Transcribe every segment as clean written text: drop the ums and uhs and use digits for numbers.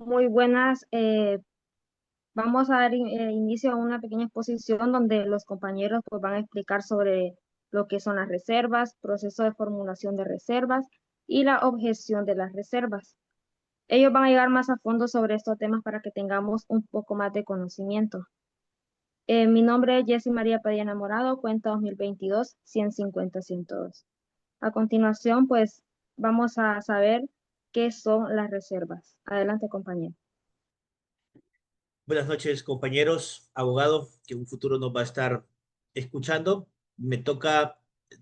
Muy buenas. Vamos a dar inicio a una pequeña exposición donde los compañeros pues, van a explicar sobre lo que son las reservas, proceso de formulación de reservas y la objeción de las reservas. Ellos van a llegar más a fondo sobre estos temas para que tengamos un poco más de conocimiento. Mi nombre es Jessie María Padilla Morado, cuenta 2022-150-102. A continuación, pues vamos a saber qué son las reservas. Adelante, compañero. Buenas noches, compañeros, abogado, que en un futuro nos va a estar escuchando. Me toca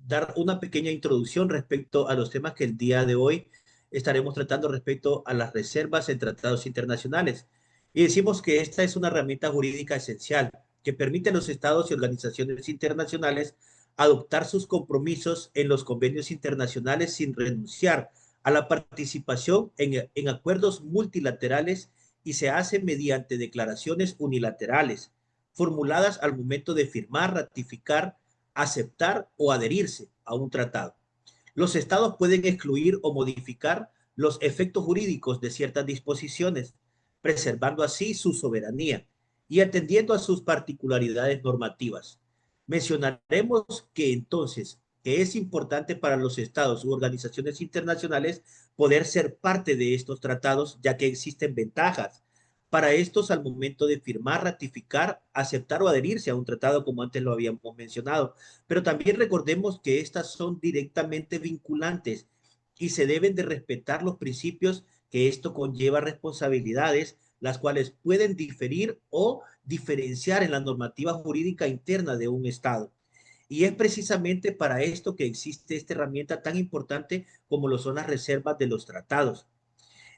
dar una pequeña introducción respecto a los temas que el día de hoy estaremos tratando respecto a las reservas en tratados internacionales. Y decimos que esta es una herramienta jurídica esencial que permite a los estados y organizaciones internacionales adoptar sus compromisos en los convenios internacionales sin renunciar a la participación en acuerdos multilaterales y se hace mediante declaraciones unilaterales, formuladas al momento de firmar, ratificar, aceptar o adherirse a un tratado. Los estados pueden excluir o modificar los efectos jurídicos de ciertas disposiciones, preservando así su soberanía y atendiendo a sus particularidades normativas. Mencionaremos que entonces que es importante para los estados u organizaciones internacionales poder ser parte de estos tratados, ya que existen ventajas para estos al momento de firmar, ratificar, aceptar o adherirse a un tratado, como antes lo habíamos mencionado. Pero también recordemos que estas son directamente vinculantes y se deben de respetar los principios que esto conlleva responsabilidades, las cuales pueden diferir o diferenciar en la normativa jurídica interna de un Estado. Y es precisamente para esto que existe esta herramienta tan importante como lo son las reservas de los tratados.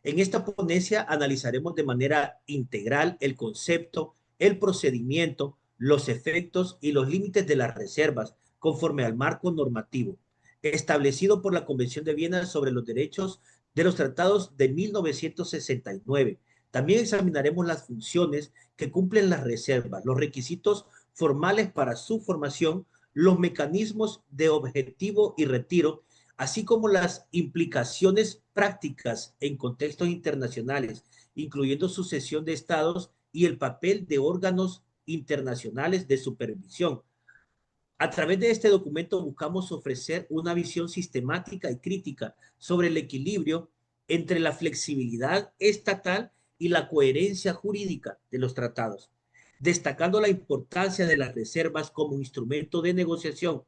En esta ponencia analizaremos de manera integral el concepto, el procedimiento, los efectos y los límites de las reservas conforme al marco normativo establecido por la Convención de Viena sobre los Derechos de los Tratados de 1969. También examinaremos las funciones que cumplen las reservas, los requisitos formales para su formación, los mecanismos de objetivo y retiro, así como las implicaciones prácticas en contextos internacionales, incluyendo sucesión de estados y el papel de órganos internacionales de supervisión. A través de este documento buscamos ofrecer una visión sistemática y crítica sobre el equilibrio entre la flexibilidad estatal y la coherencia jurídica de los tratados, destacando la importancia de las reservas como instrumento de negociación,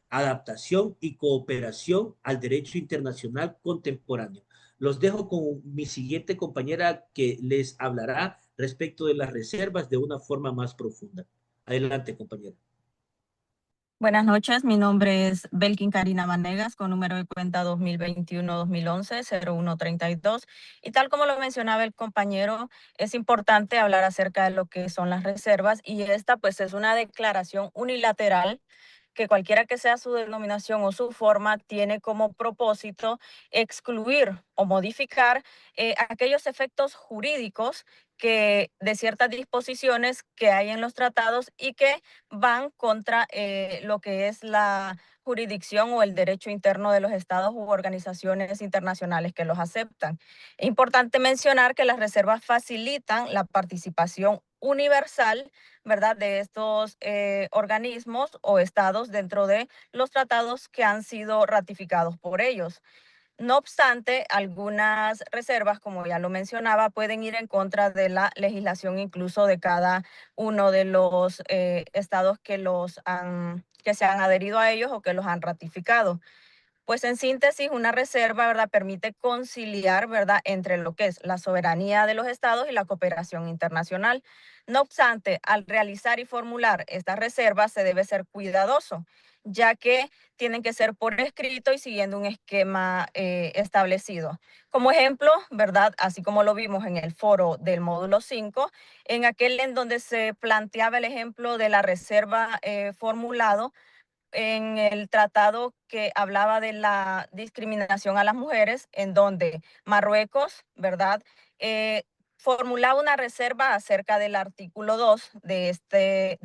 adaptación y cooperación al derecho internacional contemporáneo. Los dejo con mi siguiente compañera que les hablará respecto de las reservas de una forma más profunda. Adelante, compañera. Buenas noches, mi nombre es Belkin Karina Vanegas, con número de cuenta 2021-2011-0132. Y tal como lo mencionaba el compañero, es importante hablar acerca de lo que son las reservas, y esta pues es una declaración unilateral que cualquiera que sea su denominación o su forma, tiene como propósito excluir o modificar aquellos efectos jurídicos que de ciertas disposiciones que hay en los tratados y que van contra lo que es la jurisdicción o el derecho interno de los estados u organizaciones internacionales que los aceptan. Es importante mencionar que las reservas facilitan la participación universal, ¿verdad?, de estos organismos o estados dentro de los tratados que han sido ratificados por ellos. No obstante, algunas reservas, como ya lo mencionaba, pueden ir en contra de la legislación incluso de cada uno de los estados que se han adherido a ellos o que los han ratificado. Pues en síntesis, una reserva, ¿verdad?, permite conciliar, ¿verdad?, entre lo que es la soberanía de los estados y la cooperación internacional. No obstante, al realizar y formular estas reservas se debe ser cuidadoso, ya que tienen que ser por escrito y siguiendo un esquema establecido. Como ejemplo, ¿verdad?, así como lo vimos en el foro del módulo 5, en aquel en donde se planteaba el ejemplo de la reserva formulado en el tratado que hablaba de la discriminación a las mujeres, en donde Marruecos, ¿verdad?, formulaba una reserva acerca del artículo 2 de este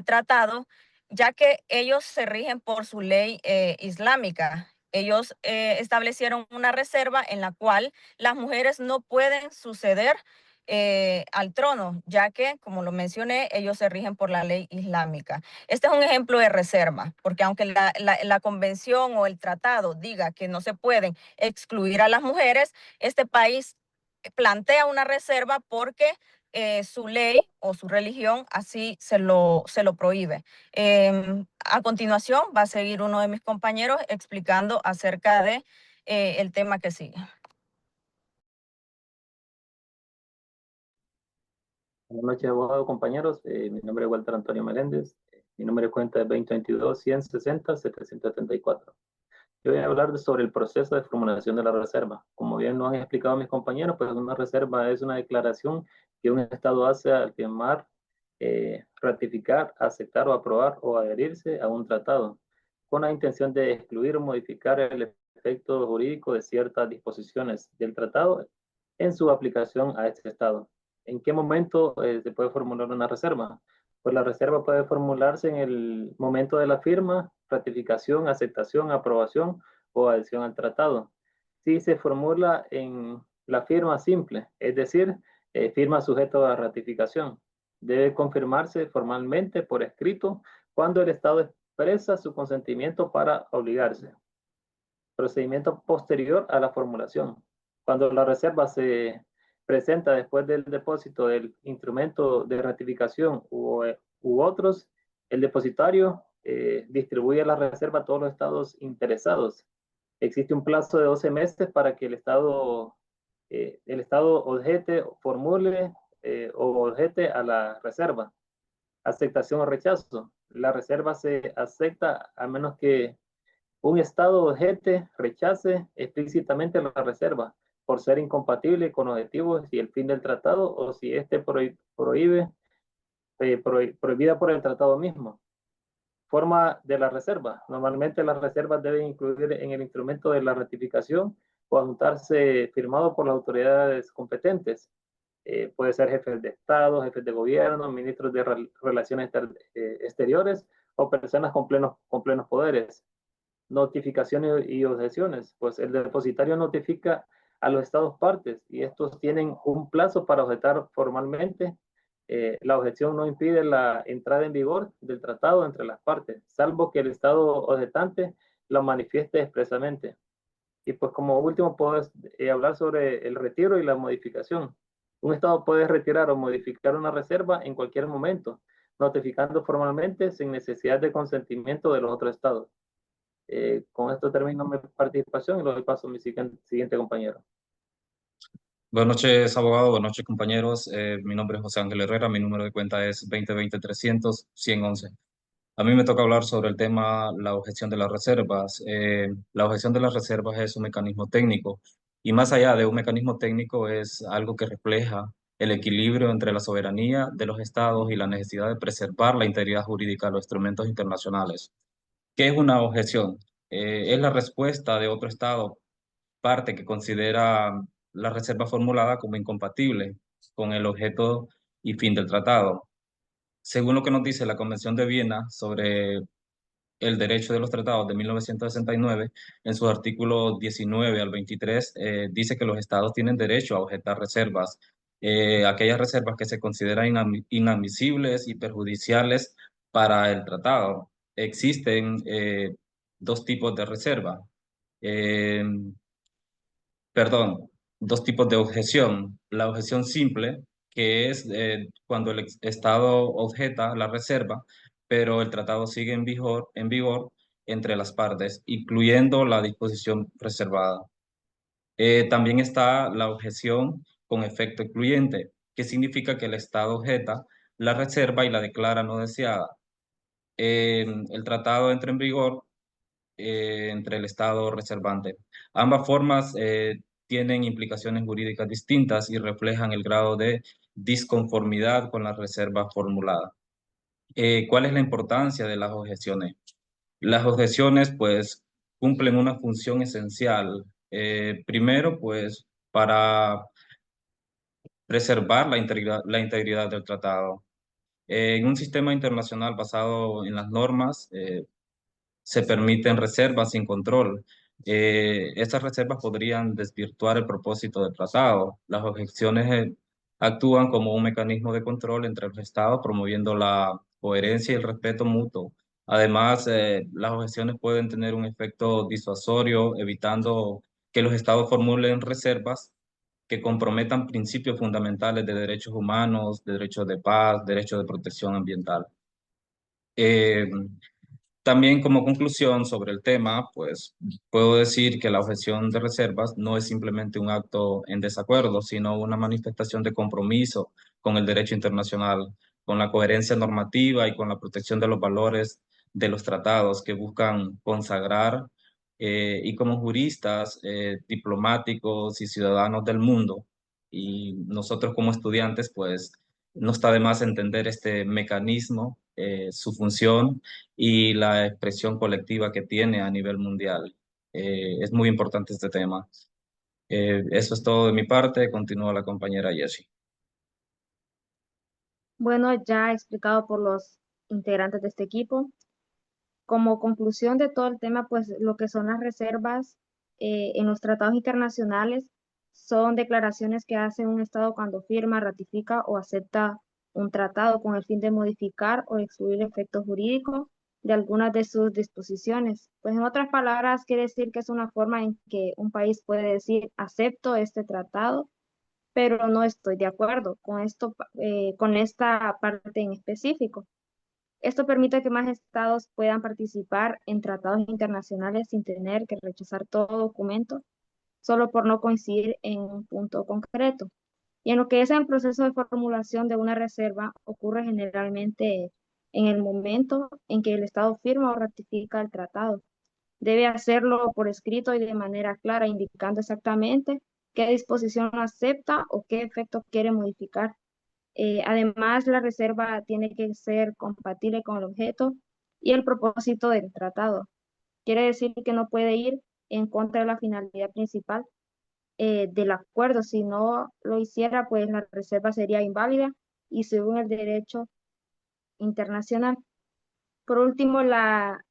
tratado, ya que ellos se rigen por su ley islámica. Ellos establecieron una reserva en la cual las mujeres no pueden suceder al trono, ya que, como lo mencioné, ellos se rigen por la ley islámica. Este es un ejemplo de reserva, porque aunque la convención o el tratado diga que no se pueden excluir a las mujeres, este país plantea una reserva porque su ley o su religión así se lo prohíbe. A continuación va a seguir uno de mis compañeros explicando acerca de el tema que sigue. Buenas noches, abogado, compañeros. Mi nombre es Walter Antonio Meléndez. Mi número de cuenta es 2022-160-774. Yo voy a hablar sobre el proceso de formulación de la reserva. Como bien lo han explicado mis compañeros, pues una reserva es una declaración que un Estado hace al firmar, ratificar, aceptar o aprobar o adherirse a un tratado, con la intención de excluir o modificar el efecto jurídico de ciertas disposiciones del tratado en su aplicación a este Estado. ¿En qué momento se puede formular una reserva? Pues la reserva puede formularse en el momento de la firma, ratificación, aceptación, aprobación o adhesión al tratado. Si se formula en la firma simple, es decir, firma sujeto a ratificación, debe confirmarse formalmente por escrito cuando el Estado expresa su consentimiento para obligarse. Procedimiento posterior a la formulación. Cuando la reserva se presenta después del depósito del instrumento de ratificación u otros, el depositario distribuye la reserva a todos los estados interesados. Existe un plazo de 12 meses para que el estado objete, formule o objete a la reserva. Aceptación o rechazo. La reserva se acepta a menos que un Estado objete, rechace explícitamente la reserva por ser incompatible con objetivos y el fin del tratado o si éste prohibida por el tratado mismo. Forma de la reserva. Normalmente las reservas deben incluir en el instrumento de la ratificación o adjuntarse firmado por las autoridades competentes. Puede ser jefes de Estado, jefes de gobierno, ministros de Relaciones Exteriores o personas con plenos poderes. Notificaciones y objeciones. Pues el depositario notifica a los estados partes y estos tienen un plazo para objetar formalmente. La objeción no impide la entrada en vigor del tratado entre las partes, salvo que el estado objetante lo manifieste expresamente. Y pues como último puedo hablar sobre el retiro y la modificación. Un estado puede retirar o modificar una reserva en cualquier momento, notificando formalmente sin necesidad de consentimiento de los otros estados. Con esto termino mi participación y lo doy paso a mi siguiente compañero. Buenas noches, abogado. Buenas noches, compañeros. Mi nombre es José Ángel Herrera. Mi número de cuenta es 2020-300-111. A mí me toca hablar sobre el tema la objeción de las reservas. La objeción de las reservas es un mecanismo técnico y más allá de un mecanismo técnico es algo que refleja el equilibrio entre la soberanía de los estados y la necesidad de preservar la integridad jurídica de los instrumentos internacionales. ¿Qué es una objeción? Es la respuesta de otro estado parte que considera la reserva formulada como incompatible con el objeto y fin del tratado. Según lo que nos dice la Convención de Viena sobre el derecho de los tratados de 1969, en sus artículos 19 al 23, dice que los estados tienen derecho a objetar reservas, aquellas reservas que se consideran inadmisibles y perjudiciales para el tratado. Existen dos tipos de reserva. Eh, Perdón, dos tipos de objeción. La objeción simple, que es cuando el Estado objeta la reserva, pero el tratado sigue en vigor entre las partes, incluyendo la disposición reservada. También está la objeción con efecto excluyente, que significa que el Estado objeta la reserva y la declara no deseada. El tratado entra en vigor entre el Estado reservante. Ambas formas tienen implicaciones jurídicas distintas y reflejan el grado de disconformidad con la reserva formulada. ¿Cuál es la importancia de las objeciones? Las objeciones, pues, cumplen una función esencial. Primero, pues, para preservar la integridad del tratado. En un sistema internacional basado en las normas, se permiten reservas sin control, Estas reservas podrían desvirtuar el propósito del tratado. Las objeciones actúan como un mecanismo de control entre los estados, promoviendo la coherencia y el respeto mutuo. Además, las objeciones pueden tener un efecto disuasorio, evitando que los estados formulen reservas que comprometan principios fundamentales de derechos humanos, de derechos de paz, derechos de protección ambiental. Eh, También como conclusión sobre el tema, pues puedo decir que la objeción de reservas no es simplemente un acto en desacuerdo, sino una manifestación de compromiso con el derecho internacional, con la coherencia normativa y con la protección de los valores de los tratados que buscan consagrar, y como juristas, diplomáticos y ciudadanos del mundo, y nosotros como estudiantes, pues no está de más entender este mecanismo, su función y la expresión colectiva que tiene a nivel mundial. Es muy importante este tema. Eso es todo de mi parte. Continúa la compañera Jessie. Bueno, ya explicado por los integrantes de este equipo. Como conclusión de todo el tema, pues lo que son las reservas en los tratados internacionales son declaraciones que hace un Estado cuando firma, ratifica o acepta un tratado con el fin de modificar o excluir el efecto jurídico de algunas de sus disposiciones. Pues en otras palabras, quiere decir que es una forma en que un país puede decir, acepto este tratado, pero no estoy de acuerdo con esto, con esta parte en específico. Esto permite que más estados puedan participar en tratados internacionales sin tener que rechazar todo documento solo por no coincidir en un punto concreto. Y en lo que es el proceso de formulación de una reserva, ocurre generalmente en el momento en que el estado firma o ratifica el tratado. Debe hacerlo por escrito y de manera clara, indicando exactamente qué disposición acepta o qué efecto quiere modificar. Además, la reserva tiene que ser compatible con el objeto y el propósito del tratado. Quiere decir que no puede ir en contra de la finalidad principal del acuerdo. Si no lo hiciera, pues la reserva sería inválida y según el derecho internacional. Por último, la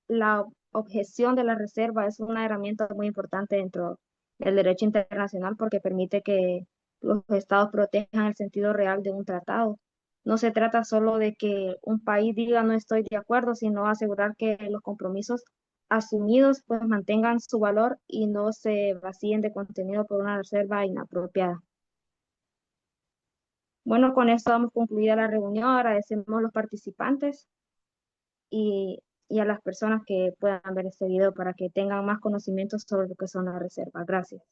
objeción de la reserva es una herramienta muy importante dentro del derecho internacional porque permite que los estados protejan el sentido real de un tratado. No se trata solo de que un país diga no estoy de acuerdo, sino asegurar que los compromisos asumidos pues mantengan su valor y no se vacíen de contenido por una reserva inapropiada. Bueno, con esto damos concluida la reunión. Agradecemos a los participantes y a las personas que puedan ver este video para que tengan más conocimientos sobre lo que son las reservas. Gracias.